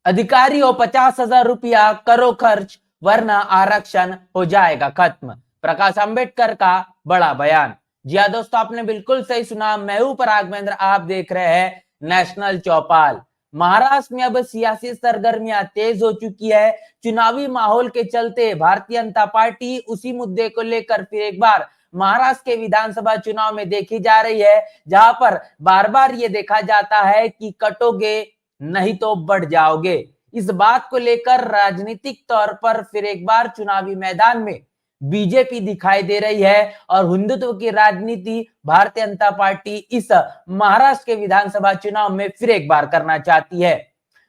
अधिकारी हो 50,000 रुपया करो खर्च वरना आरक्षण हो जाएगा खत्म। प्रकाश अंबेडकर का बड़ा बयान। जी हाँ दोस्तों, आपने बिल्कुल सही सुना। मैं हूं पराग महेंद्र, आप देख रहे हैं नेशनल चौपाल। महाराष्ट्र में अब सियासी सरगर्मियां तेज हो चुकी है। चुनावी माहौल के चलते भारतीय जनता पार्टी उसी मुद्दे को लेकर फिर एक बार महाराष्ट्र के विधानसभा चुनाव में देखी जा रही है, जहां पर बार बार ये देखा जाता है कि कटोगे नहीं तो बढ़ जाओगे। इस बात को लेकर राजनीतिक तौर पर फिर एक बार चुनावी मैदान में बीजेपी दिखाई दे रही है और हिंदुत्व की राजनीति भारतीय जनता पार्टी इस महाराष्ट्र के विधानसभा चुनाव में फिर एक बार करना चाहती है।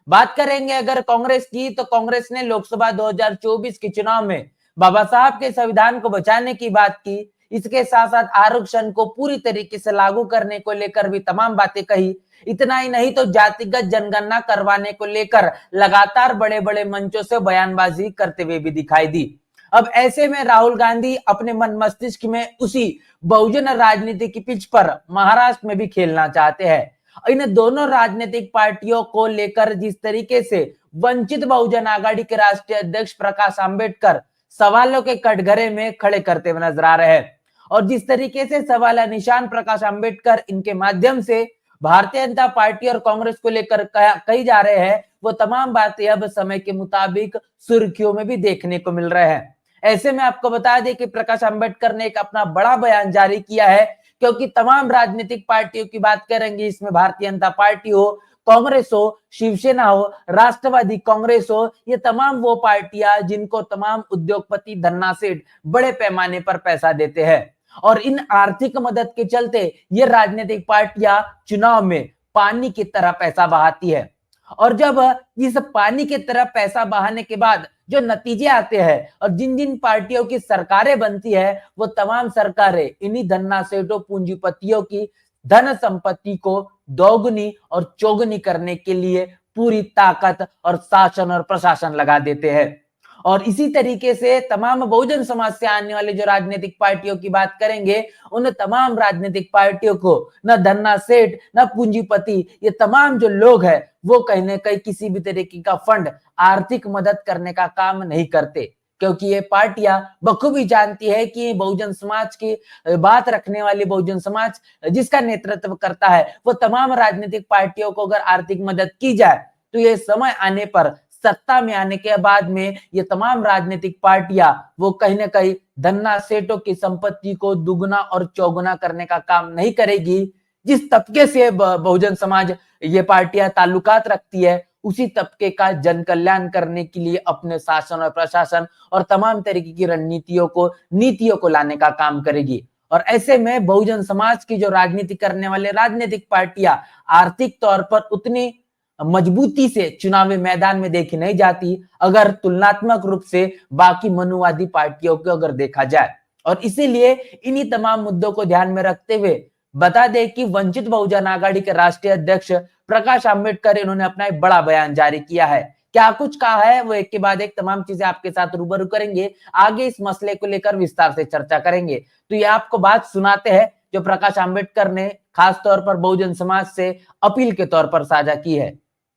बात करेंगे अगर कांग्रेस की, तो कांग्रेस ने लोकसभा 2024 के चुनाव में बाबा साहब के संविधान को बचाने की बात की। इसके साथ साथ आरक्षण को पूरी तरीके से लागू करने को लेकर भी तमाम बातें कही। इतना ही नहीं तो जातिगत जनगणना करवाने को लेकर लगातार बड़े बड़े मंचों से बयानबाजी करते हुए भी दिखाई दी। अब ऐसे में राहुल गांधी अपने मन मस्तिष्क में उसी बहुजन राजनीति की पिच पर महाराष्ट्र में भी खेलना चाहते हैं। इन दोनों राजनीतिक पार्टियों को लेकर जिस तरीके से वंचित बहुजन आघाड़ी के राष्ट्रीय अध्यक्ष प्रकाश अंबेडकर सवालों के कटघरे में खड़े करते हुए नजर आ रहे हैं, और जिस तरीके से सवाल निशान प्रकाश अंबेडकर इनके माध्यम से भारतीय जनता पार्टी और कांग्रेस को लेकर कही जा रहे हैं, वो तमाम बातें अब समय के मुताबिक सुर्खियों में भी देखने को मिल रहे हैं। ऐसे में आपको बता दें कि प्रकाश अंबेडकर ने एक अपना बड़ा बयान जारी किया है, क्योंकि तमाम राजनीतिक पार्टियों की बात करेंगे, इसमें भारतीय जनता पार्टी हो, कांग्रेस हो, शिवसेना हो, राष्ट्रवादी कांग्रेस हो, ये तमाम वो पार्टियां जिनको तमाम उद्योगपति धन्ना सेठ बड़े पैमाने पर पैसा देते हैं, और इन आर्थिक मदद के चलते ये राजनीतिक पार्टियां चुनाव में पानी की तरह पैसा बहाती है। और जब इस पानी की तरह पैसा बहाने के बाद जो नतीजे आते हैं और जिन जिन पार्टियों की सरकारें बनती है, वो तमाम सरकारें इन्हीं धन्ना सेठों पूंजीपतियों की धन संपत्ति को दोगुनी और चौगुनी करने के लिए पूरी ताकत और शासन और प्रशासन लगा देते हैं। और इसी तरीके से तमाम बहुजन समाज से आने वाले जो राजनीतिक पार्टियों की बात करेंगे, उन तमाम राजनीतिक पार्टियों को न धन्ना सेठ न पूंजीपति, ये तमाम जो लोग हैं वो कहीं ना कहीं किसी भी तरीके का फंड आर्थिक मदद करने का काम नहीं करते, क्योंकि ये पार्टियां बखूबी जानती है कि बहुजन समाज की बात रखने वाली बहुजन समाज जिसका नेतृत्व करता है, वो तमाम राजनीतिक पार्टियों को अगर आर्थिक मदद की जाए तो ये समय आने पर, सत्ता में आने के बाद में, ये तमाम राजनीतिक पार्टियां वो कहीं ना कहीं धन्ना सेठों की संपत्ति को दुगुना और चौगुना करने का काम नहीं करेगी। जिस तबके से बहुजन समाज ये पार्टियां ताल्लुकात रखती है, उसी तबके का जन कल्याण करने के लिए अपने शासन और प्रशासन और तमाम तरीके की रणनीतियों को, नीतियों को लाने का काम करेगी। और ऐसे में बहुजन समाज की जो राजनीति करने वाले राजनीतिक पार्टियां आर्थिक तौर पर उतनी मजबूती से चुनावी मैदान में देखी नहीं जाती, अगर तुलनात्मक रूप से बाकी मनुवादी पार्टियों को अगर देखा जाए। और इसीलिए इन्हीं तमाम मुद्दों को ध्यान में रखते हुए बता दें कि वंचित बहुजन आघाड़ी के राष्ट्रीय अध्यक्ष प्रकाश अंबेडकर, इन्होंने अपना एक बड़ा बयान जारी किया है। क्या कुछ कहा है वो एक के बाद एक तमाम चीजें आपके साथ रूबरू करेंगे, आगे इस मसले को लेकर विस्तार से चर्चा करेंगे। तो ये आपको बात सुनाते हैं जो प्रकाश अंबेडकर ने खास तौर पर बहुजन समाज से अपील के तौर पर साझा की है।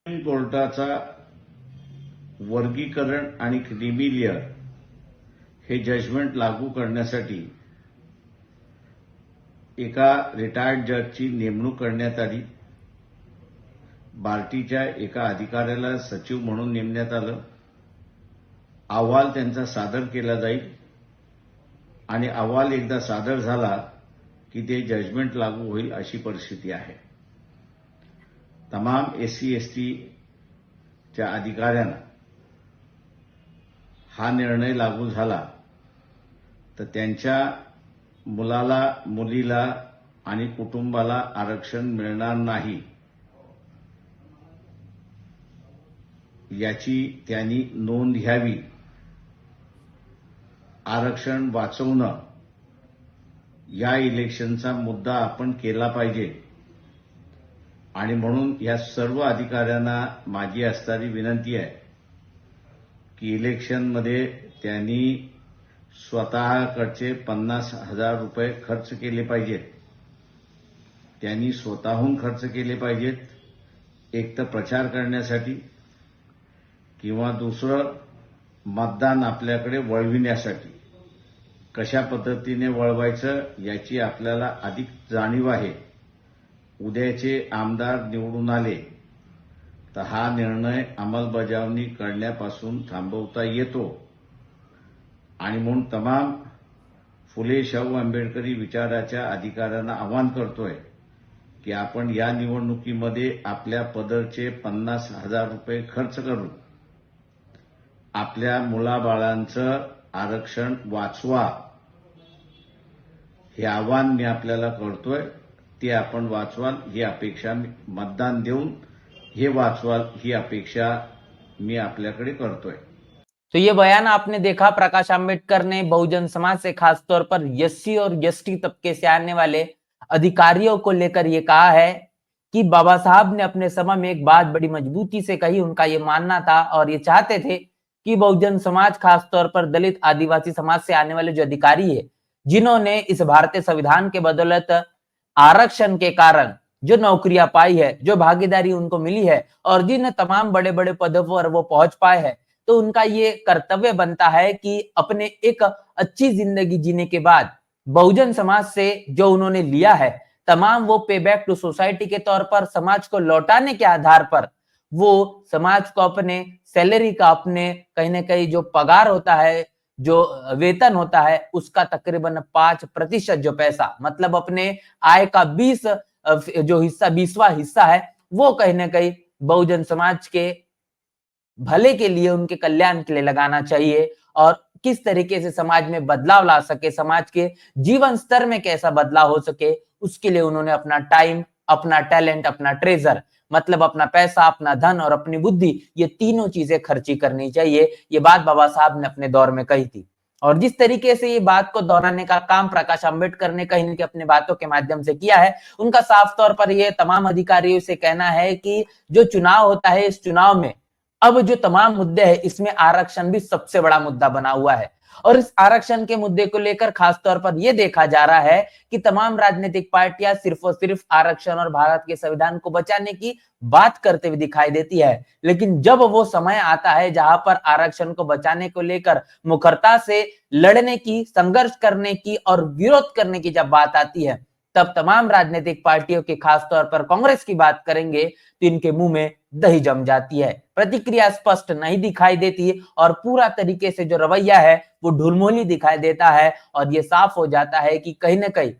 कोर्टाचा वर्गीकरण आणि क्रिमिलियर हे जजमेंट लागू करण्यासाठी एका रिटायर्ड जजची नेमणूक करण्यात आली। बार्टीच्या एका अधिकाऱ्याला सचिव म्हणून नेमण्यात आलं। अहवाल त्यांचा सादर केला जाईल आणि अहवाल एकदा सादर झाला की ते जजमेंट लागू होईल अशी परिस्थिती आहे। तमाम एससी एसटी च्या अधिकाऱ्यांना हा निर्णय लागू झाला तर त्यांच्या मुलाला, मुलीला आणि कुटुंबाला आरक्षण मिळणार नाही, याची त्यांनी नोंद घ्यावी। आरक्षण वाचवणं या इलेक्शनचा मुद्दा आपण केला पाहिजे आणि म्हणून या सर्व अधिकाऱ्यांना माझी असणारी विनंती आहे की इलेक्शनमध्ये त्यांनी स्वतःकडचे 50,000 रुपये खर्च केले पाहिजेत। त्यांनी स्वतःहून खर्च केले पाहिजेत, एक तर प्रचार करण्यासाठी किंवा दुसरं मतदान आपल्याकडे वळविण्यासाठी कशा पद्धतीने वळवायचं याची आपल्याला अधिक जाणीव आहे. उद्याचे आमदार निवडून आले तर हा निर्णय अंमलबजावणी करण्यापासून थांबवता येतो आणि म्हणून तमाम फुले शाहू आंबेडकरी विचाराच्या अधिकाऱ्यांना आवाहन करतोय की आपण या निवडणुकीमध्ये आपल्या पदरचे 50,000 रुपये खर्च करून आपल्या मुलाबाळांचं आरक्षण वाचवा. हे आव्हान मी आपल्याला करतोय. ते आपण वाचवाल ही अपेक्षा, मतदान देऊन हे वाचवाल ही अपेक्षा मी आपल्याकडे करतोय. तो ये बयान आपने देखा, प्रकाश आंबेडकर ने बहुजन समाज से खासतौर पर एससी और एसटी तबके से आने वाले अधिकारियों को लेकर ये कहा है कि बाबा साहब ने अपने समय में एक बात बड़ी मजबूती से कही. उनका ये मानना था और ये चाहते थे कि बहुजन समाज, खासतौर पर दलित आदिवासी समाज से आने वाले जो अधिकारी है, जिन्होंने इस भारतीय संविधान के बदौलत आरक्षण के कारण जो नौकरियां पाई है, जो भागीदारी उनको मिली है और जिन तमाम बड़े बड़े पदों पर वो पहुंच पाए हैं, तो उनका ये कर्तव्य बनता है कि अपने एक अच्छी जिंदगी जीने के बाद बहुजन समाज से जो उन्होंने लिया है तमाम वो पे बैक टू सोसाइटी के तौर पर समाज को लौटाने के आधार पर वो समाज को अपने सैलरी का, अपने कहीं ना कहीं जो पगार होता है, जो वेतन होता है, उसका तकरीबन 5% जो पैसा, मतलब अपने आय का 20 जो हिस्सा, 20वां हिस्सा है, वो कहीं ना कहीं बहुजन समाज के भले के लिए, उनके कल्याण के लिए लगाना चाहिए. और किस तरीके से समाज में बदलाव ला सके, समाज के जीवन स्तर में कैसा बदलाव हो सके, उसके लिए उन्होंने अपना टाइम, अपना टैलेंट, अपना ट्रेजर, मतलब अपना पैसा, अपना धन और अपनी बुद्धि, ये तीनों चीजें खर्ची करनी चाहिए. ये बात बाबा साहब ने अपने दौर में कही थी. और जिस तरीके से ये बात को दोहराने का काम प्रकाश आंबेडकर ने कहीं न कहीं अपने बातों के माध्यम से किया है, उनका साफ तौर पर ये तमाम अधिकारियों से कहना है कि जो चुनाव होता है, इस चुनाव में अब जो तमाम मुद्दे हैं, इसमें आरक्षण भी सबसे बड़ा मुद्दा बना हुआ है. और इस आरक्षण के मुद्दे को लेकर खासतौर पर यह देखा जा रहा है कि तमाम राजनीतिक पार्टियां सिर्फ और सिर्फ आरक्षण और भारत के संविधान को बचाने की बात करते हुए दिखाई देती है. लेकिन जब वो समय आता है जहां पर आरक्षण को बचाने को लेकर मुखरता से लड़ने की, संघर्ष करने की और विरोध करने की जब बात आती है, तब तमाम राजनीतिक पार्टियों के, खासतौर पर कांग्रेस की बात करेंगे तो इनके मुंह में दही जम जाती है. प्रतिक्रिया स्पष्ट नहीं दिखाई देती और पूरा तरीके से जो रवैया है वो ढुलमुली दिखाई देता है. और ये साफ हो जाता है कि कहीं ना कहीं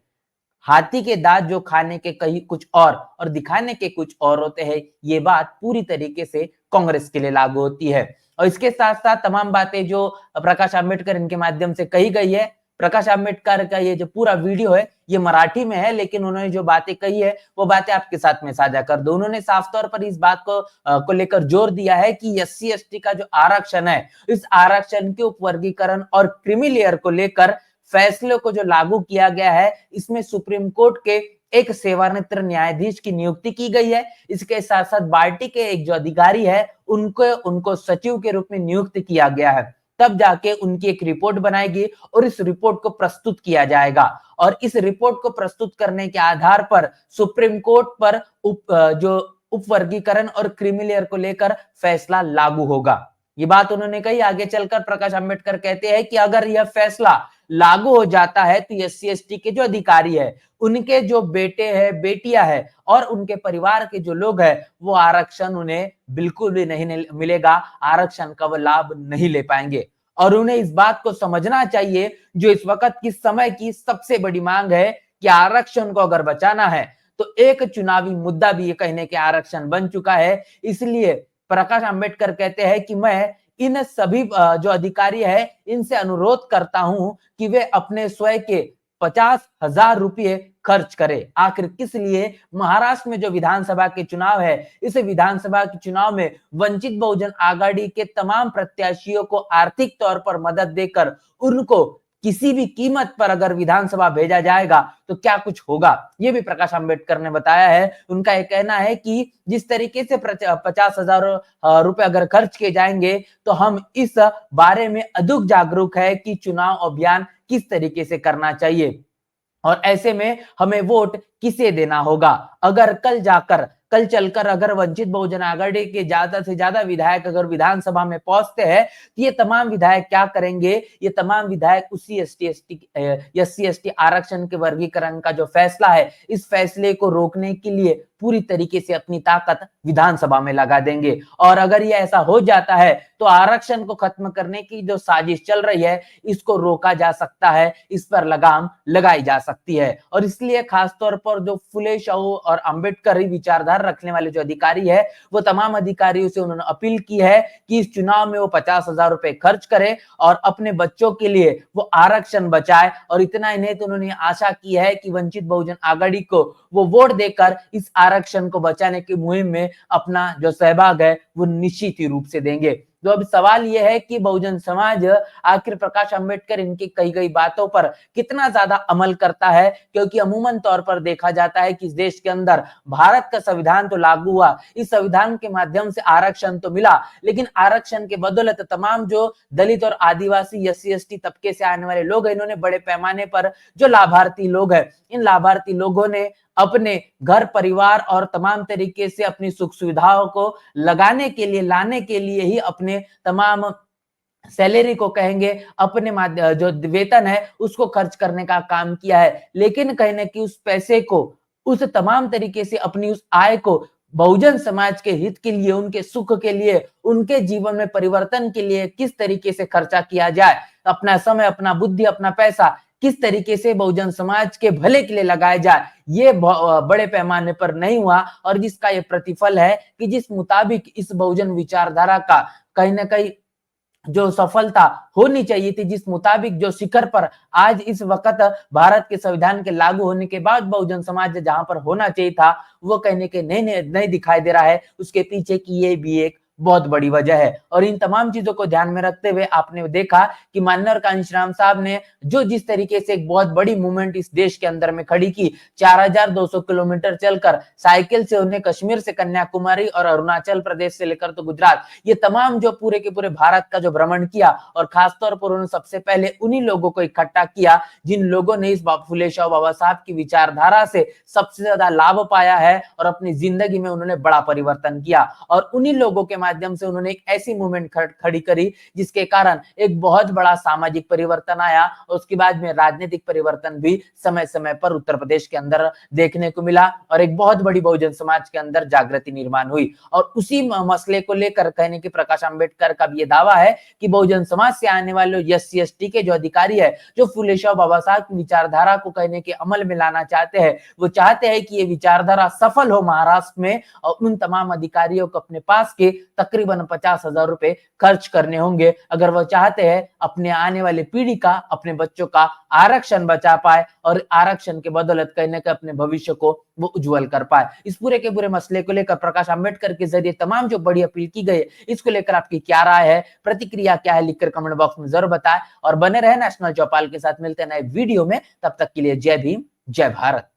हाथी के दांत जो खाने के कहीं कुछ और दिखाने के कुछ और होते हैं, ये बात पूरी तरीके से कांग्रेस के लिए लागू होती है. और इसके साथ साथ तमाम बातें जो प्रकाश आंबेडकर इनके माध्यम से कही गई है, प्रकाश आंबेडकर का ये जो पूरा वीडियो है ये मराठी में है, लेकिन उन्होंने जो बातें कही है वो बातें आपके साथ में साझा कर दो. उन्होंने साफ तौर पर इस बात को लेकर जोर दिया है कि एससी एसटी का जो आरक्षण है, इस आरक्षण के उपवर्गीकरण और क्रीमी लेयर को लेकर फैसले को जो लागू किया गया है, इसमें सुप्रीम कोर्ट के एक सेवानिवृत्त न्यायाधीश की नियुक्ति की गई है. इसके साथ साथ पार्टी के एक जो अधिकारी है उनको सचिव के रूप में नियुक्त किया गया है. तब जाके उनकी एक रिपोर्ट बनाएगी और इस रिपोर्ट को प्रस्तुत किया जाएगा. और इस रिपोर्ट को प्रस्तुत करने के आधार पर सुप्रीम कोर्ट पर जो उपवर्गीकरण और क्रीमी लेयर को लेकर फैसला लागू होगा. ये बात उन्होंने कही. आगे चलकर प्रकाश आंबेडकर कहते हैं कि अगर यह फैसला लागू हो जाता है तो एससी एसटी के जो अधिकारी है, उनके जो बेटे हैं, बेटियां हैं और उनके परिवार के जो लोग हैं, वो आरक्षण उन्हें बिल्कुल भी नहीं मिलेगा, आरक्षण का वो लाभ नहीं ले पाएंगे. और उन्हें इस बात को समझना चाहिए, जो इस वक्त की समय की सबसे बड़ी मांग है कि आरक्षण को अगर बचाना है तो एक चुनावी मुद्दा भी ये कहने के आरक्षण बन चुका है. इसलिए प्रकाश आंबेडकर कहते हैं कि मैं इन सभी जो अधिकारी है इनसे अनुरोध करता हूं कि वे अपने स्वयं के 50,000 रुपये खर्च करें. आखिर किस लिए? महाराष्ट्र में जो विधानसभा के चुनाव है, इस विधानसभा के चुनाव में वंचित बहुजन आघाड़ी के तमाम प्रत्याशियों को आर्थिक तौर पर मदद देकर उनको किसी भी कीमत पर अगर विधानसभा भेजा जाएगा तो क्या कुछ होगा, ये भी प्रकाश आंबेडकर ने बताया है. उनका यह कहना है कि जिस तरीके से 50,000 रुपए अगर खर्च किए जाएंगे तो हम इस बारे में अधिक जागरूक है कि चुनाव अभियान किस तरीके से करना चाहिए और ऐसे में हमें वोट किसे देना होगा. अगर कल कल चलकर अगर वंचित बहुजन आघाड़ी के ज्यादा से ज्यादा विधायक अगर विधानसभा में पहुंचते हैं तो ये तमाम विधायक क्या करेंगे, ये तमाम विधायक उसी एससी एसटी आरक्षण के वर्गीकरण का जो फैसला है, इस फैसले को रोकने के लिए पूरी तरीके से अपनी ताकत विधानसभा में लगा देंगे। और अगर ये ऐसा हो जाता है तो आरक्षण को खत्म करने की जो साजिश चल रही है, इसको रोका जा सकता है, इस पर लगाम लगाई जा सकती है। और इसलिए खासतौर पर जो फुले शाहू और अंबेडकर विचारधारा रखने वाले जो अधिकारी है, वो तमाम अधिकारियों से उन्होंने अपील की है कि इस चुनाव में वो 50,000 रुपए खर्च करे और अपने बच्चों के लिए वो आरक्षण बचाए। और इतना ही नहीं तो उन्होंने आशा की है कि वंचित बहुजन आघाड़ी को वो वोट देकर इस आरक्षण को बचाने की मुहिम में अपना जो सहभाग है वो निश्चित ही रूप से देंगे। तो अब सवाल यह है कि बहुजन समाज आखिर प्रकाश अंबेडकर इनकी कही गई बातों पर कितना ज्यादा अमल करता है, क्योंकि अमूमन तौर पर देखा जाता है कि इस देश के अंदर भारत का संविधान तो लागू हुआ, इस संविधान के माध्यम से आरक्षण तो मिला, लेकिन आरक्षण के बदौलत तमाम जो दलित और आदिवासी एससी एसटी तबके से आने वाले लोग हैं, इन्होंने बड़े पैमाने पर जो लाभार्थी लोग हैं, इन लाभार्थी लोगों ने अपने घर परिवार और तमाम तरीके से अपनी सुख सुविधाओं को लगाने के लिए, लाने के लिए ही अपने तमाम सैलरी को कहेंगे, अपने जो वेतन है उसको खर्च करने का काम किया है। लेकिन कहीं ना कहीं उस पैसे को, उस तमाम तरीके से अपनी उस आय को बहुजन समाज के हित के लिए, उनके सुख के लिए, उनके जीवन में परिवर्तन के लिए किस तरीके से खर्चा किया जाए, अपना समय, अपना बुद्धि, अपना पैसा किस तरीके से बहुजन समाज के भले के लिए लगाया जाए, ये बड़े पैमाने पर नहीं हुआ। और जिसका ये प्रतिफल है कि जिस मुताबिक इस बहुजन विचारधारा का कहीं ना कहीं जो सफलता होनी चाहिए थी, जिस मुताबिक जो शिखर पर आज इस वक्त भारत के संविधान के लागू होने के बाद बहुजन समाज जहां पर होना चाहिए था, वो कहने के नहीं दिखाई दे रहा है। उसके पीछे की ये भी एक बहुत बड़ी वजह है। और इन तमाम चीजों को ध्यान में रखते हुए आपने देखा कि माननीय और कांशीराम साहब ने जो जिस तरीके से एक बहुत बड़ी मूवमेंट इस देश के अंदर में खड़ी की, 4200 किलोमीटर चलकर साइकिल से उन्हें कश्मीर से कन्याकुमारी और अरुणाचल प्रदेश से लेकर तो गुजरात, ये तमाम जो पूरे के पूरे भारत का जो भ्रमण किया, और खासतौर पर उन्होंने सबसे पहले उन्हीं लोगों को इकट्ठा किया जिन लोगों ने इस फुले शाह बाबा साहब की विचारधारा से सबसे ज्यादा लाभ पाया है और अपनी जिंदगी में उन्होंने बड़ा परिवर्तन किया। और उन्हीं लोगों के माध्यम से उन्होंने एक ऐसी मूवमेंट खड़ी करी जिसके कारण एक बहुत बड़ा सामाजिक परिवर्तन आया। उसके बाद में राजनीतिक परिवर्तन भी समय समय पर उत्तर प्रदेश के अंदर देखने को मिला और एक बहुत बड़ी बहुजन समाज के अंदर जागृति निर्माण हुई। और उसी मसले को लेकर कहने की प्रकाश अंबेडकर का भी ये दावा है कि बहुजन समाज से आने वाले एससी एसटी के जो अधिकारी है, जो फुले शाह बाबा साहब की विचारधारा को कहने के अमल में लाना चाहते हैं, वो चाहते हैं कि ये विचारधारा सफल हो महाराष्ट्र में, और उन तमाम अधिकारियों को अपने पास के तकरीबन 50,000 रुपए खर्च करने होंगे अगर वो चाहते हैं अपने आने वाली पीढ़ी का, अपने बच्चों का आरक्षण बचा पाए और आरक्षण के बदौलत कहीं ना कहीं अपने भविष्य को वो उज्जवल कर पाए। इस पूरे के पूरे मसले को लेकर प्रकाश अंबेडकर के जरिए तमाम जो बड़ी अपील की गई, इसको लेकर आपकी क्या राय है, प्रतिक्रिया क्या है, लिखकर कमेंट बॉक्स में जरूर बताएं। और बने रहे नेशनल चौपाल के साथ, मिलते हैं नए वीडियो में, तब तक के लिए जय भीम, जय भारत।